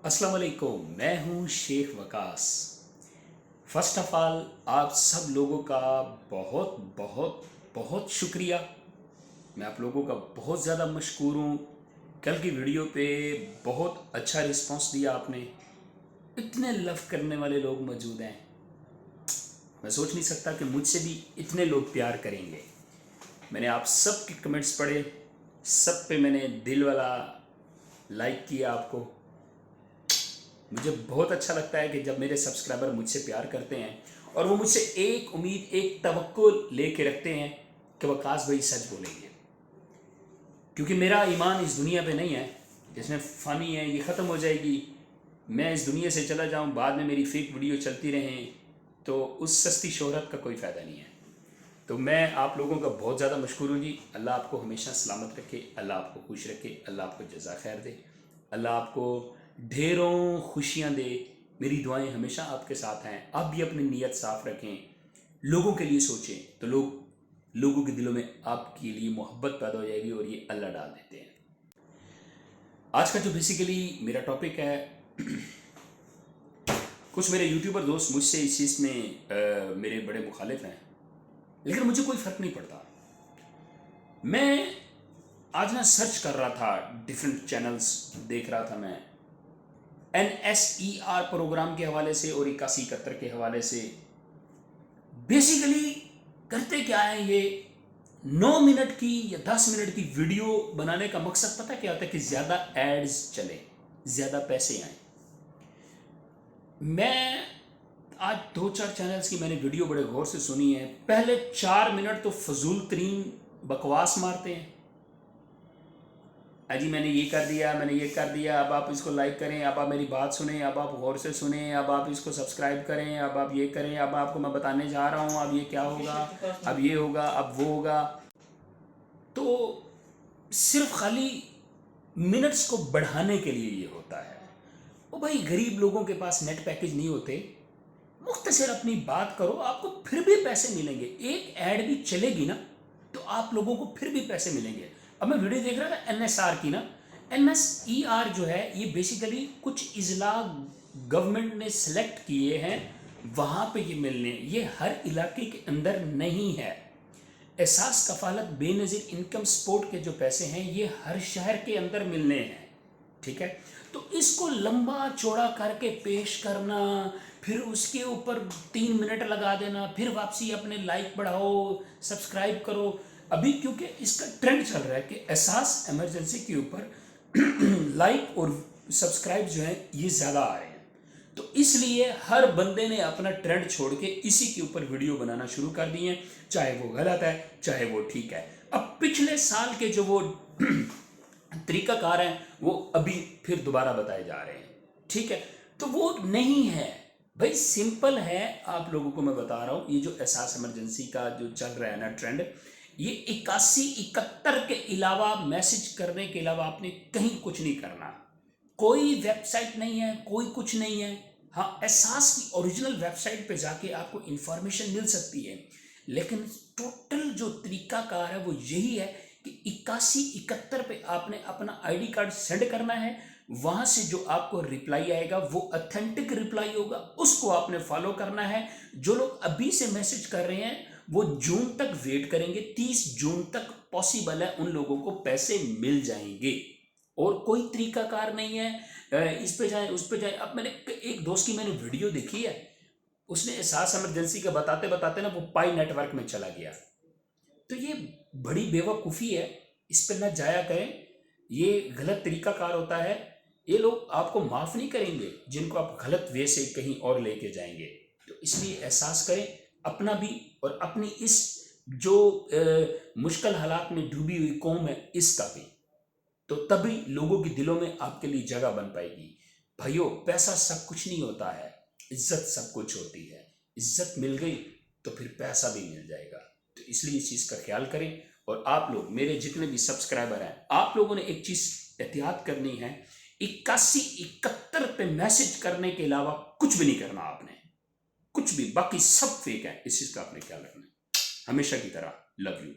अस्सलाम वालेकुम, मैं हूँ Sheikh Waqas. First of all आप सब लोगों का बहुत बहुत बहुत शुक्रिया। मैं आप लोगों का बहुत ज़्यादा मशकूर हूँ। कल की वीडियो पे बहुत अच्छा रिस्पांस दिया आपने। इतने लव करने वाले लोग मौजूद हैं, मैं सोच नहीं सकता कि मुझसे भी इतने लोग प्यार करेंगे। मैंने आप सब के कमेंट्स पढ़े, सब पे मैंने दिल वाला लाइक किया आपको। मुझे बहुत अच्छा लगता है कि जब मेरे सब्सक्राइबर मुझसे प्यार करते हैं और वो मुझसे एक उम्मीद, एक तवक्को लेके रखते हैं कि वकास भाई सच बोलेंगे। क्योंकि मेरा ईमान इस दुनिया पे नहीं है जिसमें फ़नी है, ये ख़त्म हो जाएगी, मैं इस दुनिया से चला जाऊं, बाद में मेरी फेक वीडियो चलती रहें, तो उस सस्ती शोहरत का कोई फ़ायदा नहीं है। तो मैं आप लोगों का बहुत ज़्यादा मशकूर हूँ जी। अल्लाह आपको हमेशा सलामत रखे, अल्लाह आपको खुश रखे, अल्लाह आपको जज़ा खैर दे, अल्लाह आपको ढेरों खुशियाँ दे। मेरी दुआएं हमेशा आपके साथ हैं। आप भी अपनी नीयत साफ़ रखें, लोगों के लिए सोचें, तो लोगों के दिलों में आपके लिए मोहब्बत पैदा हो जाएगी और ये अल्लाह डाल देते हैं। आज का जो बेसिकली मेरा टॉपिक है, कुछ मेरे यूट्यूबर दोस्त मुझसे इस चीज़ में मेरे बड़े मुखालिफ हैं, लेकिन मुझे कोई फ़र्क नहीं पड़ता। मैं आज ना सर्च कर रहा था, डिफरेंट चैनल्स देख रहा था मैं, NSER प्रोग्राम के हवाले से और 8171 के हवाले से। बेसिकली करते क्या है ये, 9 मिनट की या 10 मिनट की वीडियो बनाने का मकसद पता क्या होता है? कि ज़्यादा एड्स चले, ज़्यादा पैसे आए। मैं आज 2-4 चैनल्स की मैंने वीडियो बड़े गौर से सुनी है। पहले 4 मिनट तो फजूल तरीन बकवास मारते हैं। अजी मैंने ये कर दिया, मैंने ये कर दिया, अब आप इसको लाइक करें, अब आप मेरी बात सुने, अब आप गौर से सुने, अब आप इसको सब्सक्राइब करें, अब आप ये करें, अब आपको मैं बताने जा रहा हूँ, अब ये क्या होगा, अब ये होगा, अब वो होगा। तो सिर्फ खाली मिनट्स को बढ़ाने के लिए ये होता है। ओ भाई, गरीब लोगों के पास नेट पैकेज नहीं होते, मुख्तसर अपनी बात करो, आपको फिर भी पैसे मिलेंगे। एक ऐड भी चलेगी ना तो आप लोगों को फिर भी पैसे मिलेंगे। अब मैं वीडियो देख रहा था NSR की ना, NSER जो है ये बेसिकली कुछ इजला गवर्नमेंट ने सेलेक्ट किए हैं, वहाँ पे ये मिलने, ये हर इलाके के अंदर नहीं है। एहसास कफालत बेनज़ीर इनकम सपोर्ट के जो पैसे हैं ये हर शहर के अंदर मिलने हैं, ठीक है। तो इसको लंबा चौड़ा करके पेश करना, फिर उसके ऊपर 3 मिनट लगा देना, फिर वापसी अपने लाइक बढ़ाओ, सब्सक्राइब करो। अभी क्योंकि इसका ट्रेंड चल रहा है कि एहसास इमरजेंसी के ऊपर लाइक और सब्सक्राइब जो है ये ज़्यादा आ रहे हैं, तो इसलिए हर बंदे ने अपना ट्रेंड छोड़ के इसी के ऊपर वीडियो बनाना शुरू कर दिए हैं, चाहे वो गलत है चाहे वो ठीक है। अब पिछले साल के जो वो तरीकाकार हैं वो अभी फिर दोबारा बताए जा रहे हैं, ठीक है। तो वो नहीं है भाई, सिंपल है। आप लोगों को मैं बता रहा हूँ, ये जो एहसास इमरजेंसी का जो चल रहा है ना ट्रेंड, ये 81-71 के अलावा, मैसेज करने के अलावा आपने कहीं कुछ नहीं करना। कोई वेबसाइट नहीं है, कोई कुछ नहीं है। हाँ, एहसास की ओरिजिनल वेबसाइट पे जाके आपको इंफॉर्मेशन मिल सकती है, लेकिन टोटल जो तरीकाकार है वो यही है कि 81-71 पे आपने अपना ID कार्ड सेंड करना है। वहाँ से जो आपको रिप्लाई आएगा वो ऑथेंटिक रिप्लाई होगा, उसको आपने फॉलो करना है। जो लोग अभी से मैसेज कर रहे हैं वो जून तक वेट करेंगे, 30 जून तक पॉसिबल है उन लोगों को पैसे मिल जाएंगे, और कोई तरीकाकार नहीं है इस पे जाए उस पे जाए। अब मैंने एक दोस्त की मैंने वीडियो देखी है, उसने एहसास इमरजेंसी का बताते बताते ना वो पाई नेटवर्क में चला गया। तो ये बड़ी बेवकूफ़ी है, इस पर ना जाया करें, ये गलत तरीकाकार होता है। ये लोग आपको माफ़ नहीं करेंगे जिनको आप गलत वे से कहीं और लेके जाएंगे। तो इसलिए एहसास करें अपना भी और अपनी इस जो मुश्किल हालात में डूबी हुई कौम है इसका भी, तो तभी लोगों के दिलों में आपके लिए जगह बन पाएगी। भाइयों, पैसा सब कुछ नहीं होता है, इज्जत सब कुछ होती है। इज्जत मिल गई तो फिर पैसा भी मिल जाएगा। तो इसलिए इस चीज़ का ख्याल करें। और आप लोग, मेरे जितने भी सब्सक्राइबर हैं, आप लोगों ने एक चीज़ एहतियात करनी है, 81-71 पे मैसेज करने के अलावा कुछ भी नहीं करना आपने, कुछ भी, बाकी सब फेक है। इस चीज़ का आपने ख्याल रखना है। हमेशा की तरह लव यू।